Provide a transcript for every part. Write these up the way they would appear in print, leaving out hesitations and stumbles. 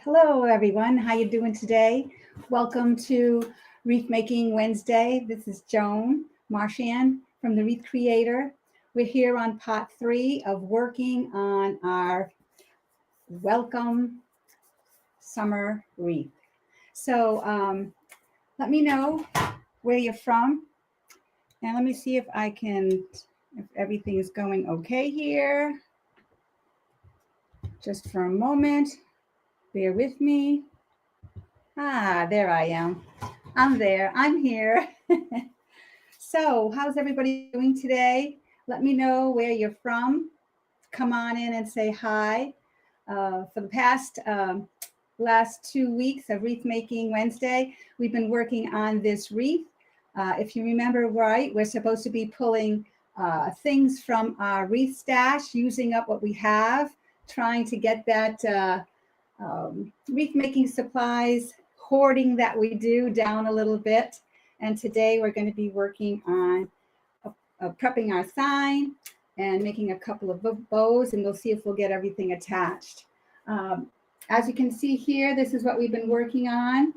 Hello, everyone. How you doing today? Welcome to Wreath Making Wednesday. This is Joan Marchand from the Wreath Creator. We're here on part 3 of working on our welcome summer wreath. So let me know where you're from, and let me see if everything is going okay here. Just for a moment, bear with me. There I am. I'm there. I'm here. So, how's everybody doing today? Let me know where you're from. Come on in and say hi. For the past last 2 weeks of Wreath Making Wednesday, we've been working on this wreath. If you remember right, we're supposed to be pulling things from our wreath stash, using up what we have, trying to get that wreath making supplies hoarding that we do down a little bit. And today we're going to be working on prepping our sign and making a couple of bows, and we'll see if we'll get everything attached. As you can see here, this is what we've been working on.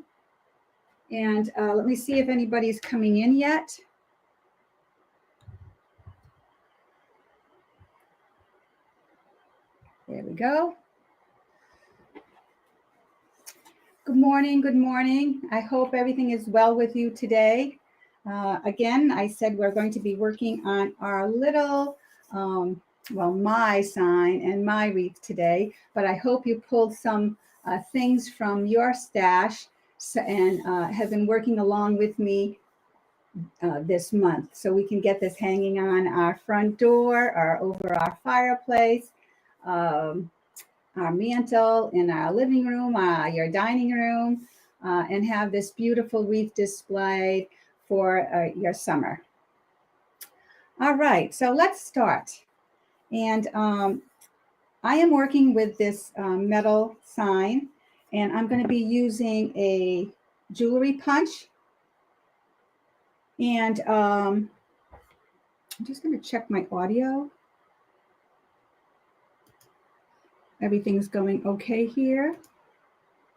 And let me see if anybody's coming in yet. There we go. Good morning. Good morning. I hope everything is well with you today. Again, I said we're going to be working on our little, my sign and my wreath today, but I hope you pulled some things from your stash and have been working along with me this month, so we can get this hanging on our front door or over our fireplace, our mantle in our living room, your dining room, and have this beautiful wreath displayed for your summer. All right, so let's start. And I am working with this metal sign, and I'm going to be using a jewelry punch. And I'm just going to check my audio. Everything's going okay here.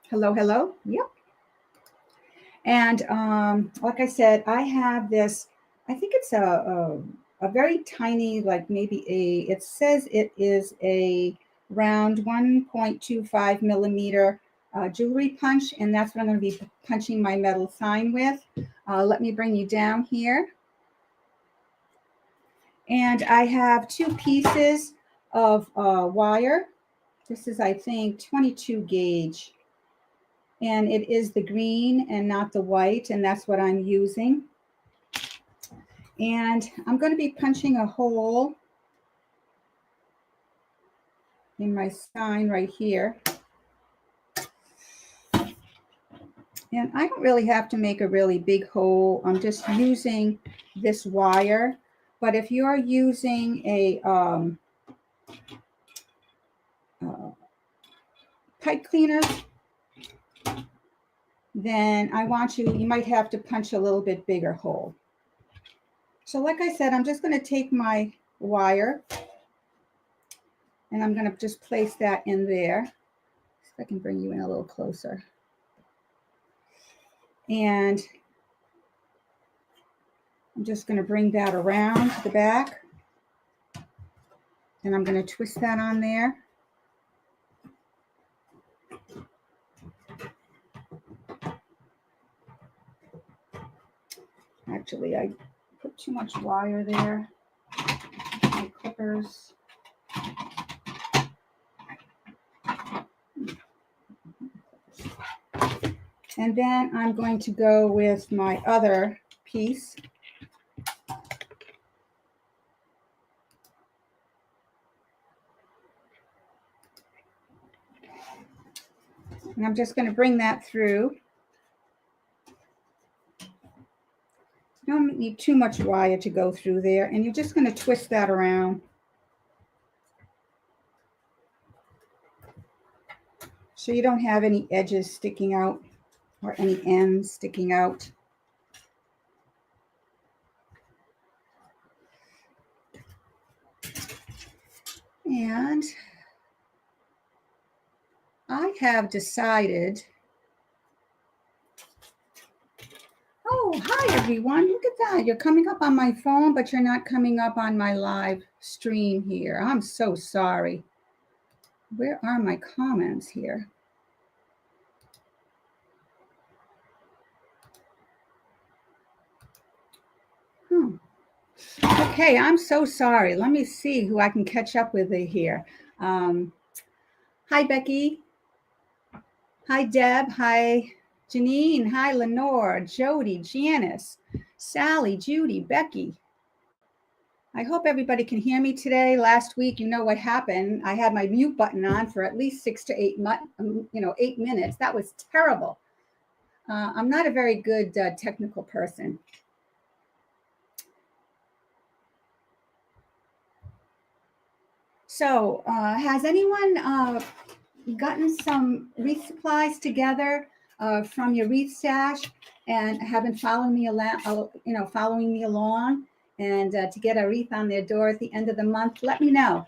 Hello, hello. Yep. And like I said, I have this, I think it's a very tiny, like maybe it says it is a round 1.25 millimeter jewelry punch, and that's what I'm going to be punching my metal sign with. Let me bring you down here. And I have 2 pieces of wire. This is, I think, 22 gauge. And it is the green and not the white, and that's what I'm using. And I'm going to be punching a hole in my sign right here. And I don't really have to make a really big hole. I'm just using this wire. But if you're using a pipe cleaner, then you might have to punch a little bit bigger hole. So like I said, I'm just going to take my wire and I'm going to just place that in there. See if I can bring you in a little closer. And I'm just going to bring that around to the back. And I'm going to twist that on there. Actually, I put too much wire there. My clippers. And then I'm going to go with my other piece. And I'm just going to bring that through. You don't need too much wire to go through there, and you're just going to twist that around. So you don't have any edges sticking out or any ends sticking out. And I have decided. Oh, hi everyone. Look at that. You're coming up on my phone, but you're not coming up on my live stream here. I'm so sorry. Where are my comments here? Okay, I'm so sorry. Let me see who I can catch up with here. Hi, Becky. Hi, Deb. Hi, Janine. Hi, Lenore, Jody, Janice, Sally, Judy, Becky. I hope everybody can hear me today. Last week, you know what happened. I had my mute button on for at least 6 to 8, 8 minutes. That was terrible. I'm not a very good technical person. So, has anyone gotten some wreath supplies together from your wreath stash and have been following me along, and to get a wreath on their door at the end of the month? Let me know.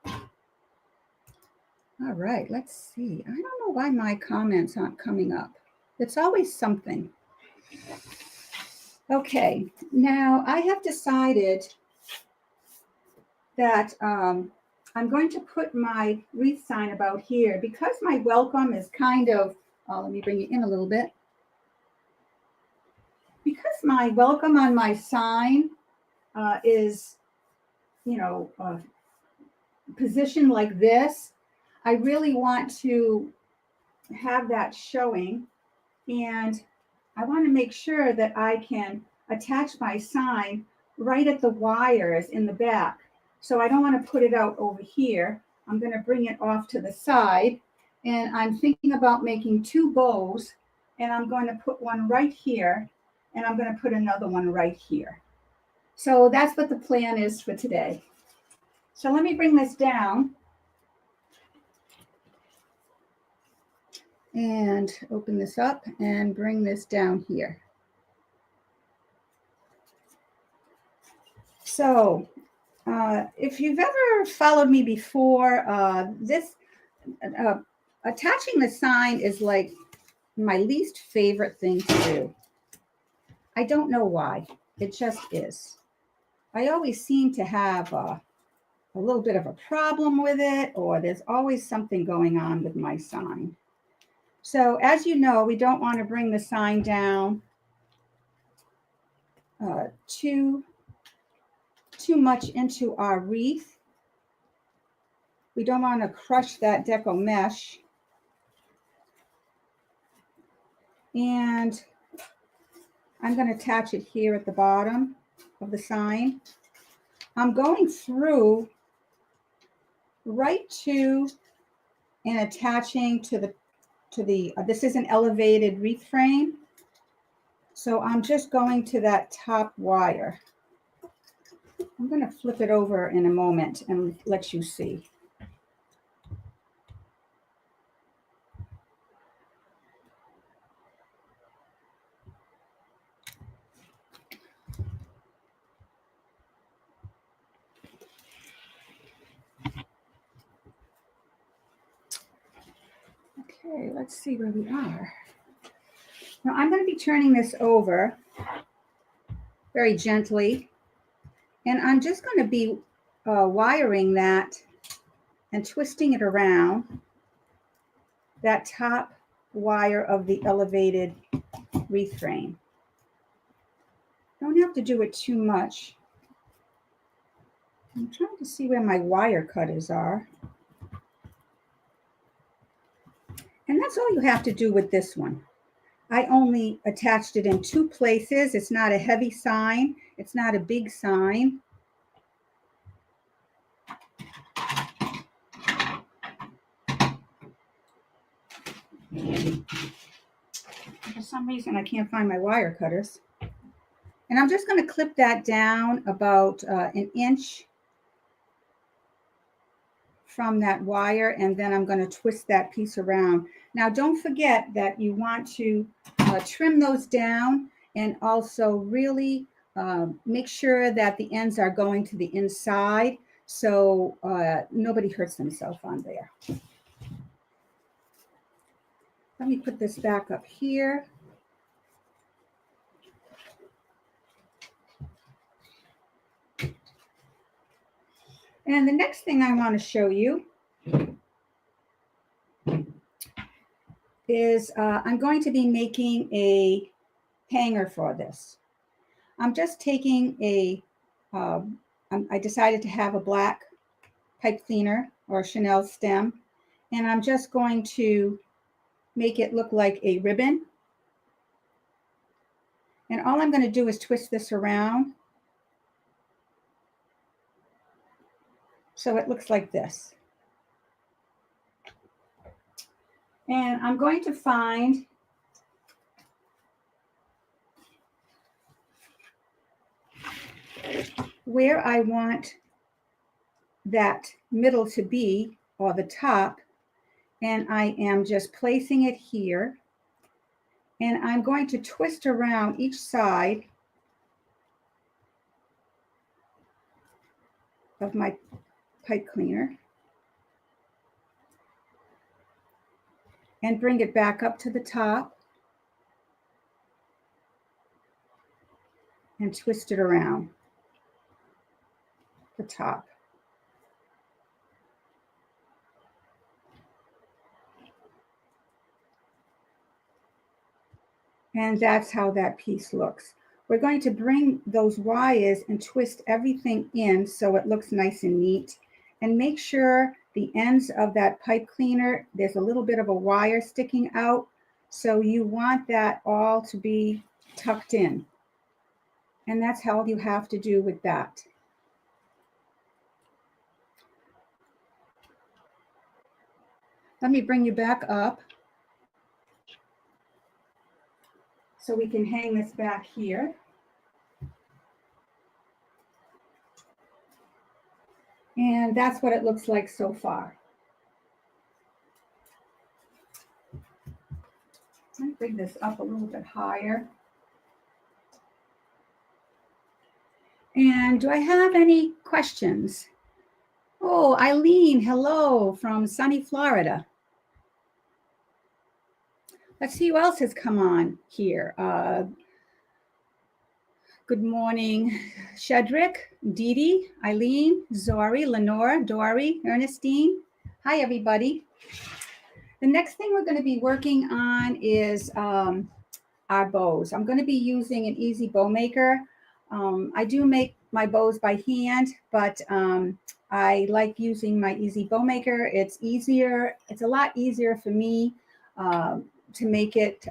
All right, let's see. I don't know why my comments aren't coming up. It's always something. Okay, now I have decided that I'm going to put my wreath sign about here because my welcome is kind of, let me bring it in a little bit. Because my welcome on my sign is, positioned like this, I really want to have that showing, and I want to make sure that I can attach my sign right at the wires in the back. So I don't want to put it out over here. I'm going to bring it off to the side, and I'm thinking about making 2 bows, and I'm going to put one right here, and I'm going to put another one right here. So that's what the plan is for today. So let me bring this down and open this up and bring this down here. So if you've ever followed me before, attaching the sign is like my least favorite thing to do. I don't know why. It just is. I always seem to have a little bit of a problem with it, or there's always something going on with my sign. So as you know, we don't want to bring the sign down too much into our wreath. We don't want to crush that Deco mesh. And I'm going to attach it here at the bottom of the sign. I'm going through right to and attaching to the this is an elevated wreath frame. So I'm just going to that top wire. I'm going to flip it over in a moment and let you see. Okay, let's see where we are. Now I'm going to be turning this over very gently, and I'm just going to be wiring that and twisting it around that top wire of the elevated wreath frame. Don't have to do it too much. I'm trying to see where my wire cutters are. And that's all you have to do with this one. I only attached it in 2 places. It's not a heavy sign. It's not a big sign. For some reason, I can't find my wire cutters. And I'm just going to clip that down about an inch from that wire, and then I'm going to twist that piece around. Now, don't forget that you want to trim those down, and also really make sure that the ends are going to the inside, so nobody hurts themselves on there. Let me put this back up here. And the next thing I want to show you is I'm going to be making a hanger for this. I'm just taking I decided to have a black pipe cleaner or Chanel stem, and I'm just going to make it look like a ribbon. And all I'm going to do is twist this around so it looks like this. And I'm going to find where I want that middle to be, or the top, and I am just placing it here. And I'm going to twist around each side of my pipe cleaner and bring it back up to the top and twist it around the top. And that's how that piece looks. We're going to bring those wires and twist everything in so it looks nice and neat. And make sure the ends of that pipe cleaner, there's a little bit of a wire sticking out. So you want that all to be tucked in. And that's how you have to do with that. Let me bring you back up so we can hang this back here. And that's what it looks like so far. Let me bring this up a little bit higher. And do I have any questions? Oh, Eileen, hello from sunny Florida. Let's see who else has come on here. Good morning, Shedrick, Dee Dee, Eileen, Zori, Lenore, Dory, Ernestine. Hi, everybody. The next thing we're going to be working on is our bows. I'm going to be using an EZ Bowmaker. I do make my bows by hand, but I like using my EZ Bowmaker. It's easier. It's a lot easier for me to make it.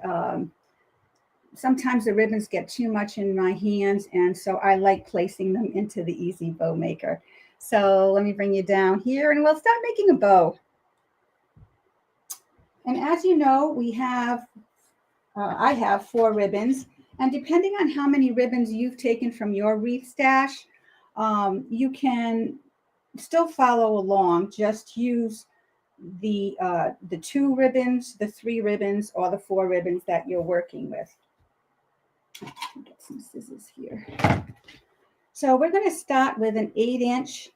Sometimes the ribbons get too much in my hands, and so I like placing them into the EZ Bowmaker. So let me bring you down here, and we'll start making a bow. And as you know, we have, I have 4 ribbons, and depending on how many ribbons you've taken from your wreath stash, you can still follow along. Just use the 2 ribbons, the 3 ribbons, or the 4 ribbons that you're working with. Get some scissors here. So we're going to start with an 8-inch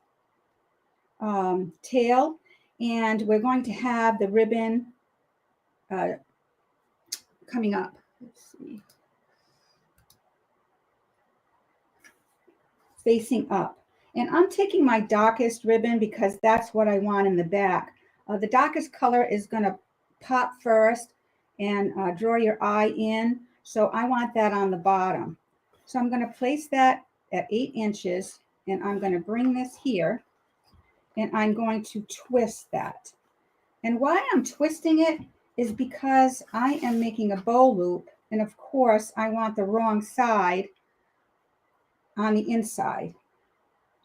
tail, and we're going to have the ribbon coming up. Let's see. Facing up. And I'm taking my darkest ribbon because that's what I want in the back. The darkest color is going to pop first and draw your eye in. So I want that on the bottom. So I'm going to place that at 8 inches, and I'm going to bring this here, and I'm going to twist that. And why I'm twisting it is because I am making a bow loop, and of course I want the wrong side on the inside.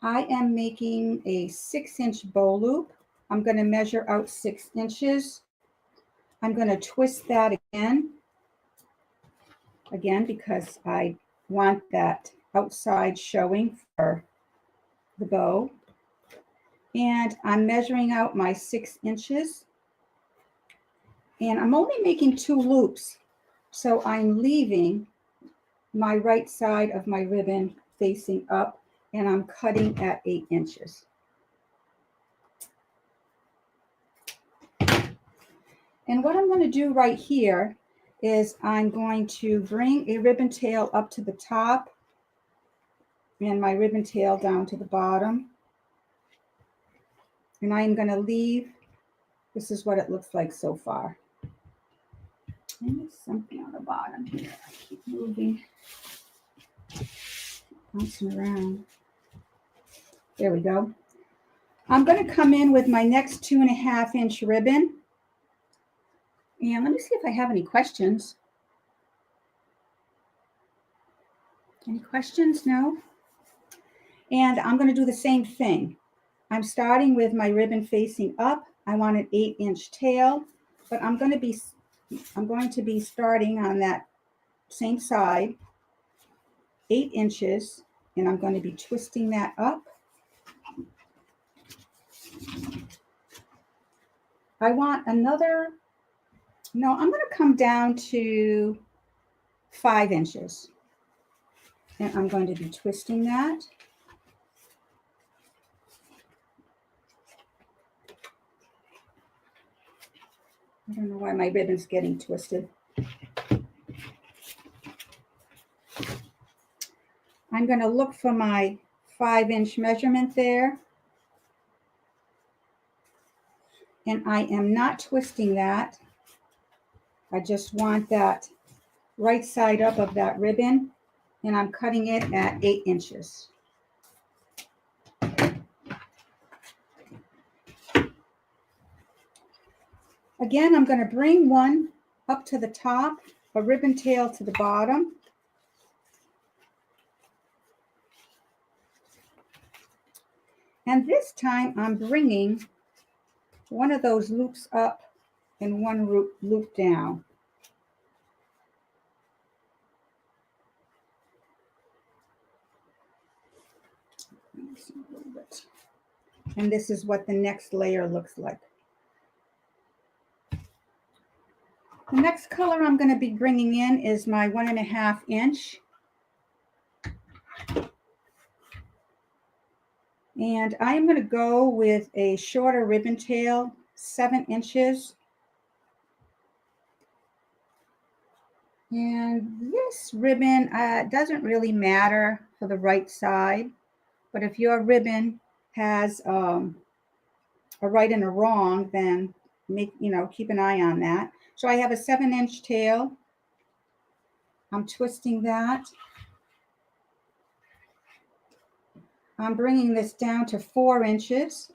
I am making a 6-inch bow loop. I'm going to measure out 6 inches. I'm going to twist that again, because I want that outside showing for the bow. And I'm measuring out my 6 inches. And I'm only making 2 loops. So I'm leaving my right side of my ribbon facing up, and I'm cutting at 8 inches. And what I'm going to do right here is I'm going to bring a ribbon tail up to the top and my ribbon tail down to the bottom. And I'm going to leave, this is what it looks like so far. And there's something on the bottom here. I keep moving, bouncing around. There we go. I'm going to come in with my next 2.5 inch ribbon. And let me see if I have any questions. Any questions? No? And I'm going to do the same thing. I'm starting with my ribbon facing up. I want an 8-inch tail, but I'm going to be starting on that same side, 8 inches, and I'm going to be twisting that up. I want another, no, I'm going to come down to 5 inches. And I'm going to be twisting that. I don't know why my ribbon's getting twisted. I'm going to look for my 5-inch measurement there. And I am not twisting that. I just want that right side up of that ribbon, and I'm cutting it at 8 inches. Again, I'm going to bring one up to the top, a ribbon tail to the bottom. And this time I'm bringing one of those loops up and one loop down. And this is what the next layer looks like. The next color I'm going to be bringing in is my 1.5 inch. And I am going to go with a shorter ribbon tail, 7 inches. And this ribbon doesn't really matter for the right side, but if your ribbon has a right and a wrong, then keep an eye on that. So I have a 7-inch tail. I'm twisting that. I'm bringing this down to 4 inches.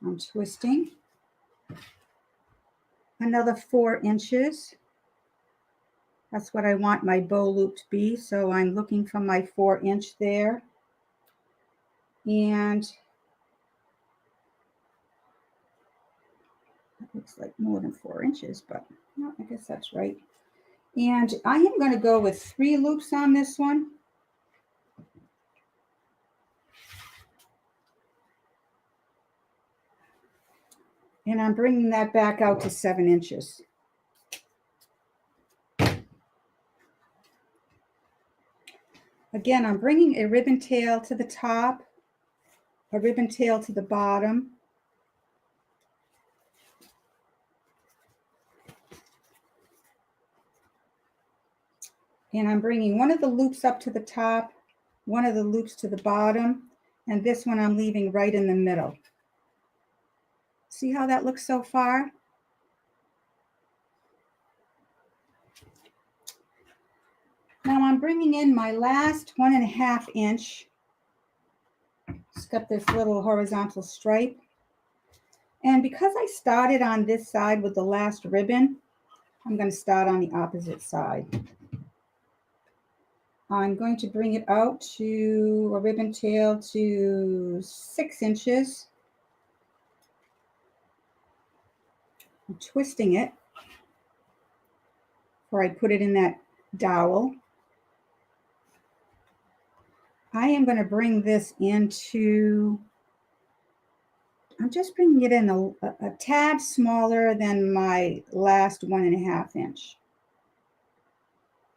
I'm twisting. Another 4 inches. That's what I want my bow loop to be. So I'm looking for my 4-inch there. And it looks like more than 4 inches, but no, I guess that's right. And I am going to go with 3 loops on this one. And I'm bringing that back out to 7 inches. Again, I'm bringing a ribbon tail to the top, a ribbon tail to the bottom. And I'm bringing one of the loops up to the top, one of the loops to the bottom, and this one I'm leaving right in the middle. See how that looks so far? Now I'm bringing in my last 1.5 inch. It's got this little horizontal stripe. And because I started on this side with the last ribbon, I'm going to start on the opposite side. I'm going to bring it out to a ribbon tail to 6 inches. I'm twisting it before I put it in that dowel. I am going to bring this into, I'm just bringing it in a tad smaller than my last 1.5 inch.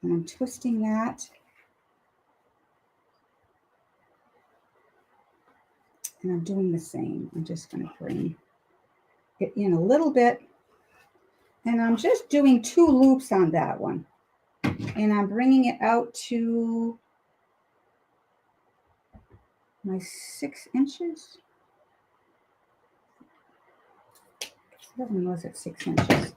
And I'm twisting that. And I'm doing the same. I'm just going to bring it in a little bit And I'm just doing 2 loops on that one. And I'm bringing it out to my 6 inches. That one was at 6 inches.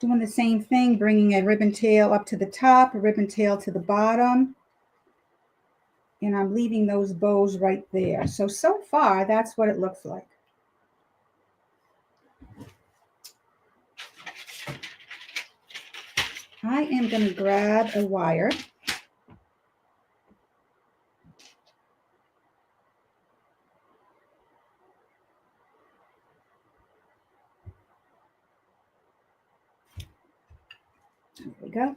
Doing the same thing, bringing a ribbon tail up to the top, a ribbon tail to the bottom. And I'm leaving those bows right there. So far, that's what it looks like. I am going to grab a wire. There we go.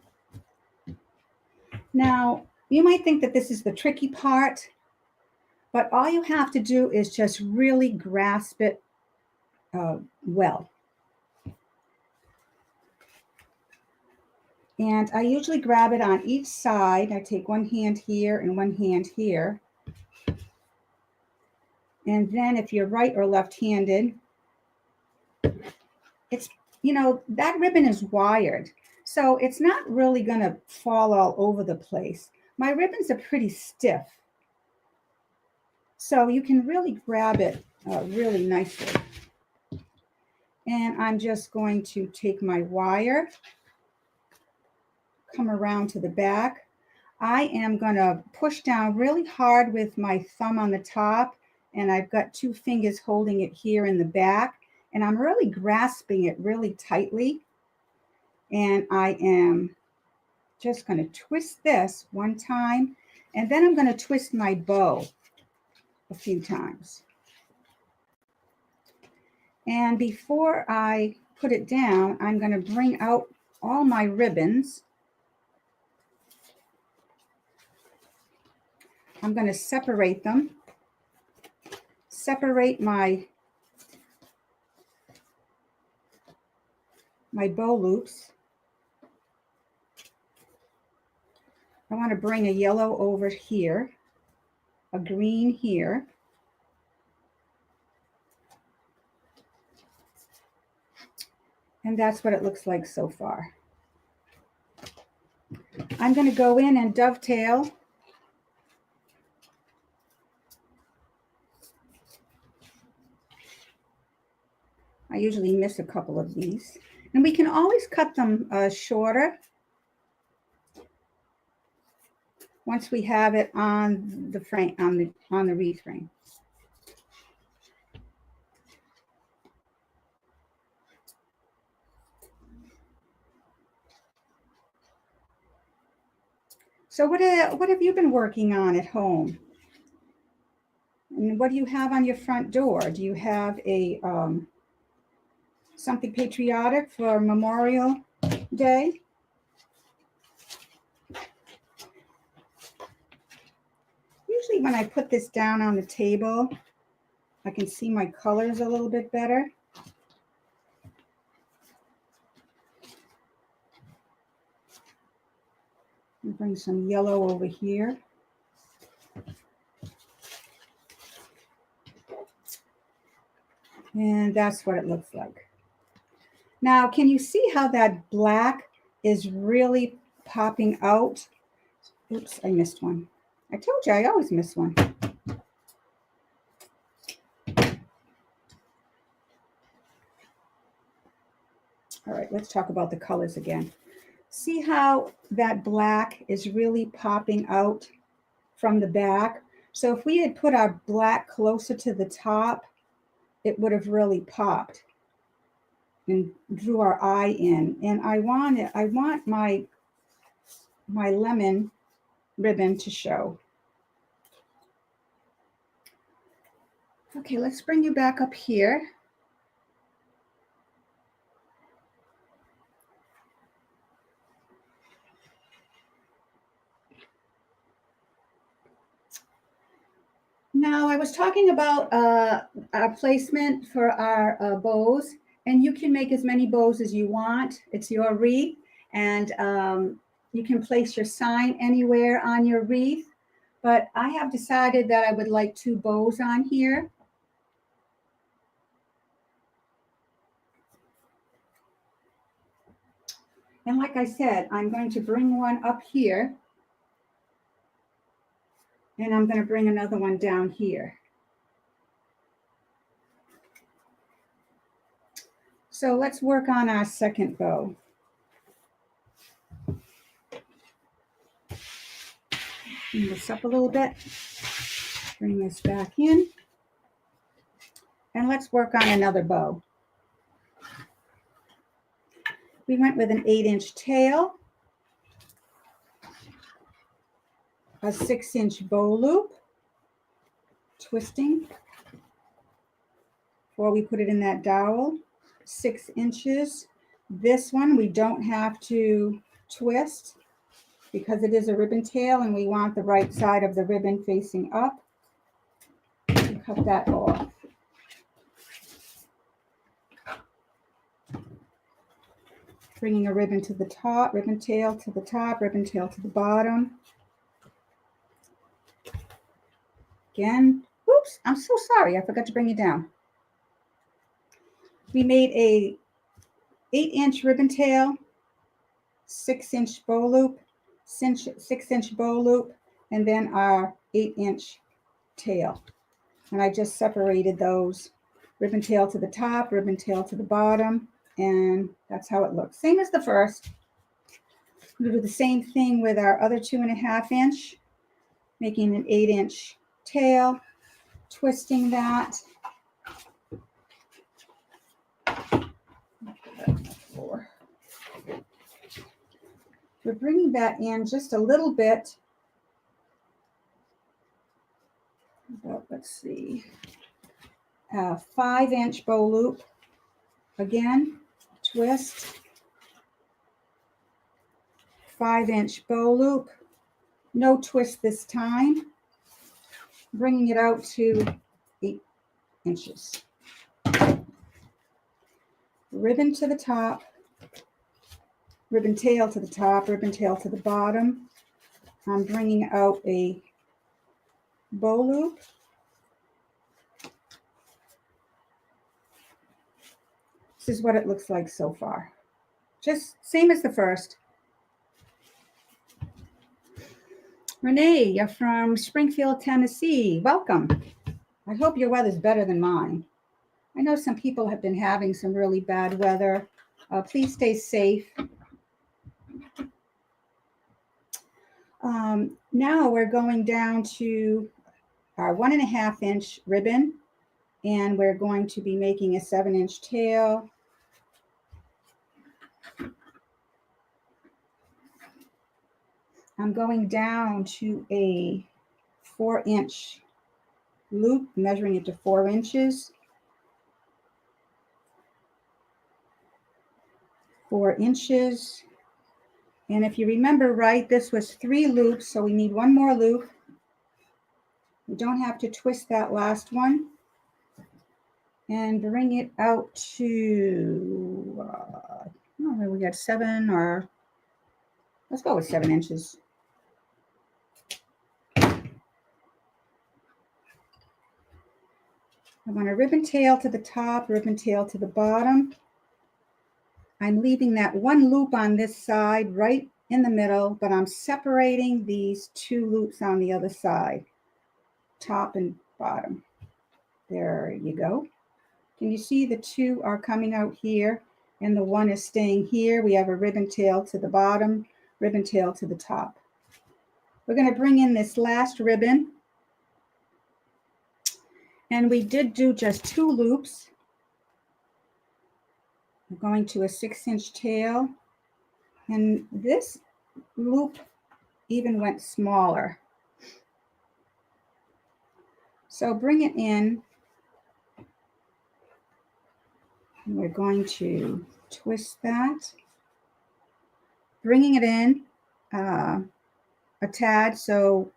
Now, you might think that this is the tricky part, but all you have to do is just really grasp it well. And I usually grab it on each side. I take one hand here and one hand here. And then if you're right or left-handed, it's, you know, that ribbon is wired. So it's not really going to fall all over the place. My ribbons are pretty stiff. So you can really grab it really nicely. And I'm just going to take my wire, come around to the back. I am going to push down really hard with my thumb on the top, and I've got 2 fingers holding it here in the back, and I'm really grasping it really tightly. And I am just going to twist this one time, and then I'm going to twist my bow a few times. And before I put it down, I'm going to bring out all my ribbons. I'm going to separate them. Separate my bow loops. I want to bring a yellow over here, a green here. And that's what it looks like so far. I'm going to go in and dovetail. I usually miss a couple of these. And we can always cut them shorter once we have it on the frame, on the wreath frame. So what have you been working on at home? And what do you have on your front door? Do you have a something patriotic for Memorial Day? Usually when I put this down on the table, I can see my colors a little bit better. I'll bring some yellow over here. And that's what it looks like. Now, can you see how that black is really popping out? Oops, I missed one. I told you I always miss one. All right, let's talk about the colors again. See how that black is really popping out from the back? So if we had put our black closer to the top, it would have really popped and drew our eye in. And I want my lemon ribbon to show. Okay, let's bring you back up here. Now, I was talking about our placement for our bows, and you can make as many bows as you want. It's your wreath, and you can place your sign anywhere on your wreath. But I have decided that I would like 2 bows on here. And like I said, I'm going to bring one up here. And I'm going to bring another one down here. So let's work on our second bow. Bring this up a little bit. Bring this back in. And let's work on another bow. We went with an 8-inch tail, a 6-inch bow loop, twisting before we put it in that dowel, 6 inches. This one we don't have to twist because it is a ribbon tail and we want the right side of the ribbon facing up. And cut that off. Bringing a ribbon to the top, ribbon tail to the top, ribbon tail to the bottom. Again, oops, I'm so sorry, I forgot to bring it down. We made a 8-inch ribbon tail, 6-inch bow loop, 6-inch bow loop, and then our 8-inch tail. And I just separated those, ribbon tail to the top, ribbon tail to the bottom, and that's how it looks. Same as the first. We'll do the same thing with our other 2.5-inch, making an 8-inch tail, twisting that. We're bringing that in just a little bit. About, let's see, a 5-inch bow loop. Again, twist, 5-inch bow loop, no twist this time, bringing it out to 8 inches. Ribbon to the top, ribbon tail to the top, ribbon tail to the bottom. I'm bringing out a bow loop. This is what it looks like so far. Just same as the first. Renee, you're from Springfield, Tennessee. Welcome. I hope your weather's better than mine. I know some people have been having some really bad weather. Please stay safe. Now we're going down to our 1.5-inch ribbon, and we're going to be making a 7-inch tail. I'm going down to a 4-inch loop, measuring it to 4 inches. 4 inches. And if you remember right, this was 3 loops, so we need 1 more loop. We don't have to twist that last one. And bring it out to, I don't know, we got 7 or, let's go with 7 inches. I want a ribbon tail to the top, ribbon tail to the bottom. I'm leaving that 1 loop on this side right in the middle, but I'm separating these 2 loops on the other side, top and bottom. There you go. Can you see the 2 are coming out here and the 1 is staying here? We have a ribbon tail to the bottom, ribbon tail to the top. We're going to bring in this last ribbon. And we did do just 2 loops. We're going to a 6-inch tail. And this loop even went smaller. So bring it in. And we're going to twist that. Bringing it in a tad so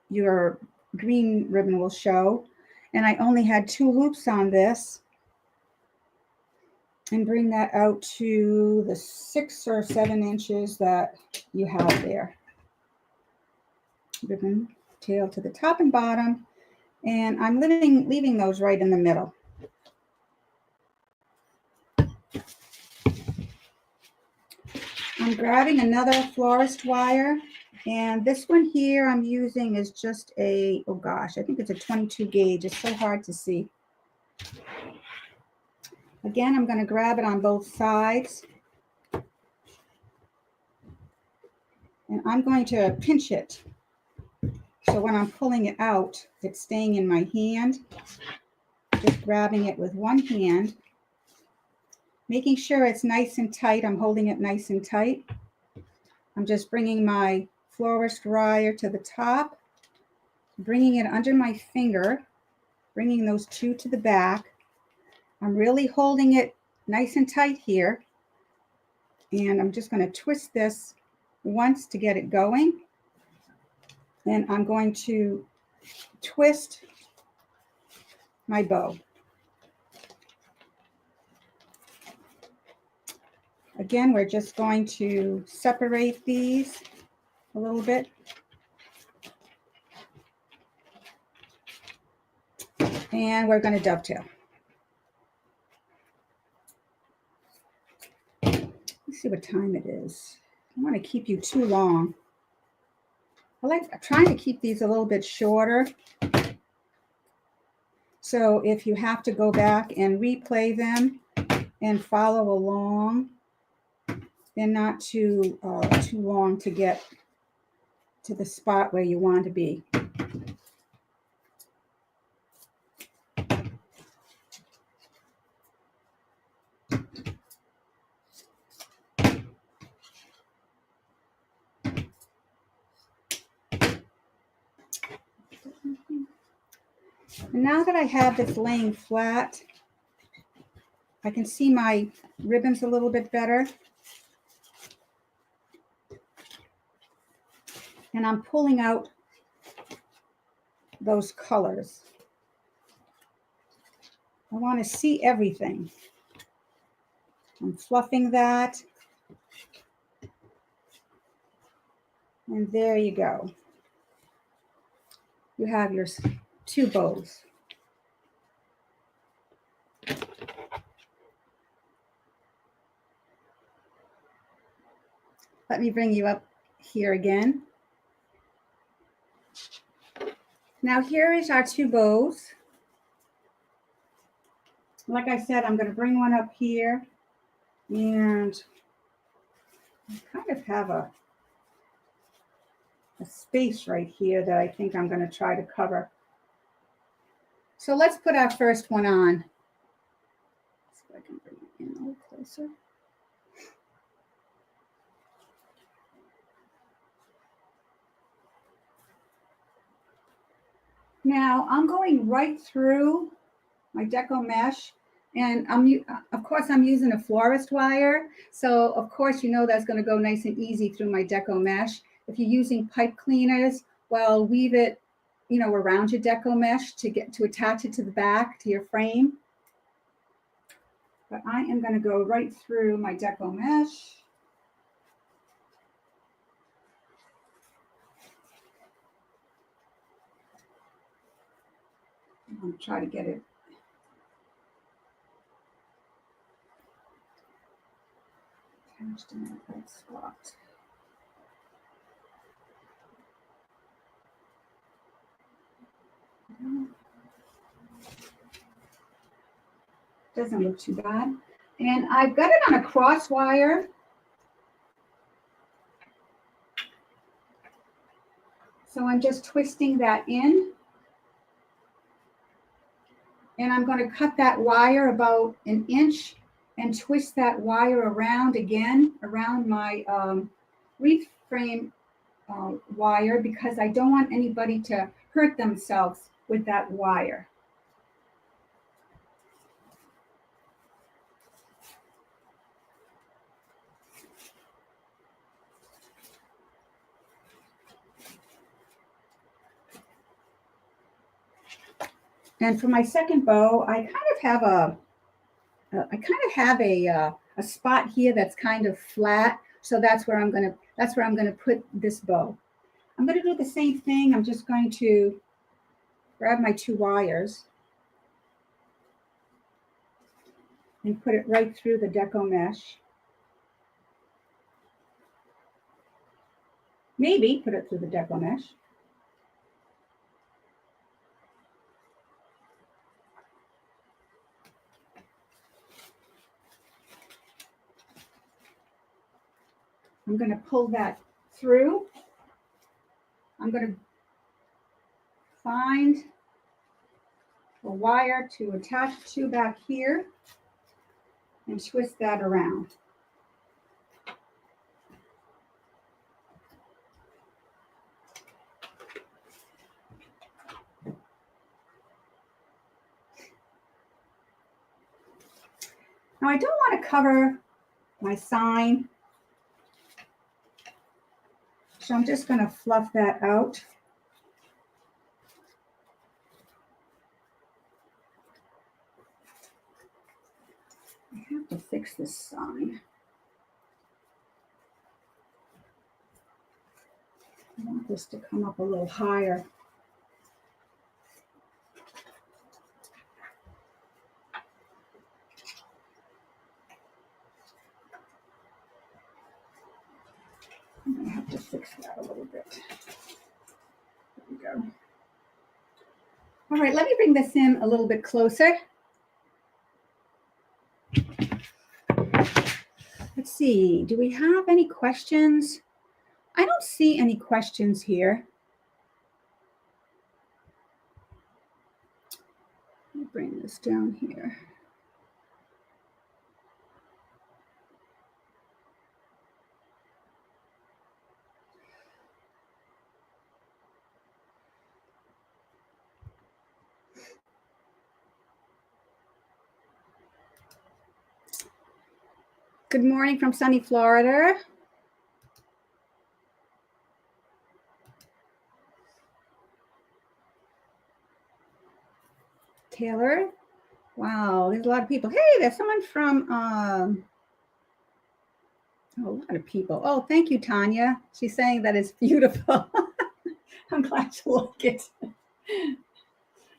your green ribbon will show. And I only had 2 loops on this. And bring that out to the 6 or 7 inches that you have there. Ribbon tail to the top and bottom. And I'm leaving those right in the middle. I'm grabbing another florist wire, and this one here I'm using is just a, oh gosh, I think it's a 22 gauge. It's so hard to see. Again, I'm going to grab it on both sides, and I'm going to pinch it. So when I'm pulling it out, it's staying in my hand. Just grabbing it with one hand, making sure it's nice and tight. I'm holding it nice and tight. I'm just bringing my florist wire to the top, bringing it under my finger, bringing those two to the back. I'm really holding it nice and tight here. And I'm just going to twist this once to get it going. And I'm going to twist my bow. Again, we're just going to separate these a little bit. And we're going to dovetail. Let's see what time it is. I don't want to keep you too long. I'm trying to keep these a little bit shorter. So if you have to go back and replay them and follow along, they're not too long to get to the spot where you want to be. And now that I have this laying flat, I can see my ribbons a little bit better. And I'm pulling out those colors. I want to see everything. I'm fluffing that. And there you go. You have your two bows. Let me bring you up here again. Now here is our two bows. Like I said, I'm going to bring one up here, and I kind of have a space right here that I think I'm going to try to cover. So let's put our first one on. See if I can bring it in a little closer. Now I'm going right through my Deco mesh, and of course I'm using a florist wire. So of course, you know, that's going to go nice and easy through my Deco mesh. If you're using pipe cleaners, well, weave it, you know, around your Deco mesh to attach it to the back, to your frame. But I am going to go right through my Deco mesh. I'm going to try to get it attached in that right spot. Doesn't look too bad. And I've got it on a cross wire. So I'm just twisting that in. And I'm going to cut that wire about an inch and twist that wire around again, around my wreath frame wire, because I don't want anybody to hurt themselves with that wire. And for my second bow, I kind of have a spot here that's kind of flat. So that's where I'm gonna put this bow. I'm gonna do the same thing. I'm just going to grab my two wires and put it right through the Deco mesh. Maybe put it through the Deco mesh. I'm going to pull that through. I'm going to find a wire to attach to back here and twist that around. Now I don't want to cover my sign, so I'm just going to fluff that out. I have to fix this sign. I want this to come up a little higher. I'm going to have to fix that a little bit. There we go. All right, let me bring this in a little bit closer. Let's see, do we have any questions? I don't see any questions here. Let me bring this down here. Good morning from sunny Florida. Taylor. Wow, there's a lot of people. Hey, there's someone from, oh, a lot of people. Oh, thank you, Tanya. She's saying that it's beautiful. I'm glad you like it.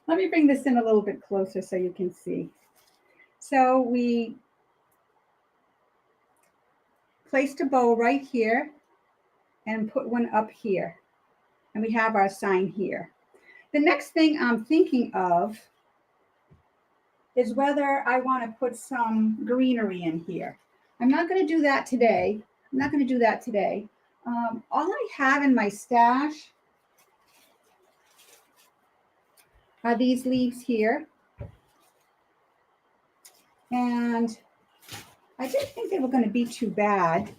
Let me bring this in a little bit closer so you can see. So we placed a bow right here and put one up here. And we have our sign here. The next thing I'm thinking of is whether I want to put some greenery in here. I'm not going to do that today. All I have in my stash are these leaves here. And I didn't think they were going to be too bad,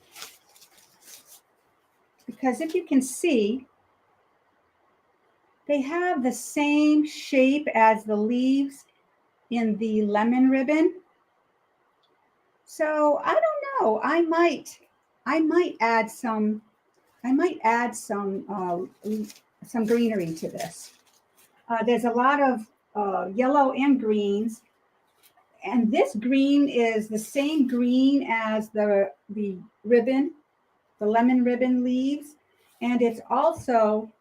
because if you can see, they have the same shape as the leaves in the lemon ribbon. So I don't know. I might add some greenery to this. There's a lot of yellow and greens. And this green is the same green as the ribbon, the lemon ribbon leaves. And it's also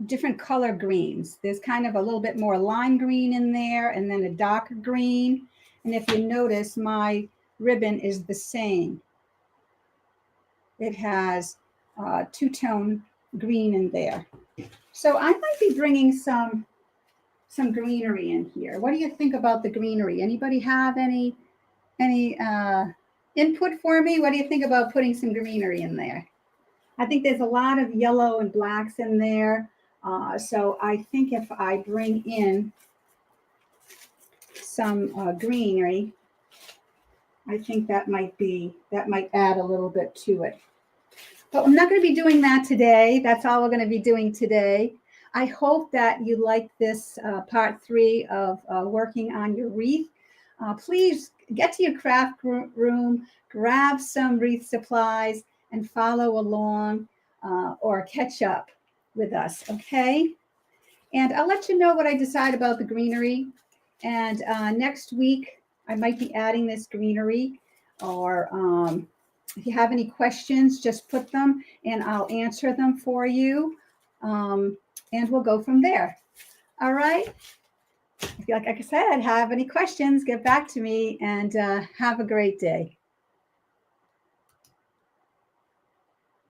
different color greens. There's kind of a little bit more lime green in there, and then a darker green. And if you notice, my ribbon is the same. It has two-tone green in there. So I might be bringing some greenery in here. What do you think about the greenery? Anybody have any input for me? What do you think about putting some greenery in there? I think there's a lot of yellow and blacks in there. So I think if I bring in some greenery, I think that might add a little bit to it. But I'm not going to be doing that today. That's all we're going to be doing today. I hope that you like this part 3 of working on your wreath. Please get to your craft room, grab some wreath supplies, and follow along or catch up with us, okay? And I'll let you know what I decide about the greenery. And next week, I might be adding this greenery, or if you have any questions, just put them and I'll answer them for you. And we'll go from there. All right. If you, like I said, have any questions, get back to me, and have a great day.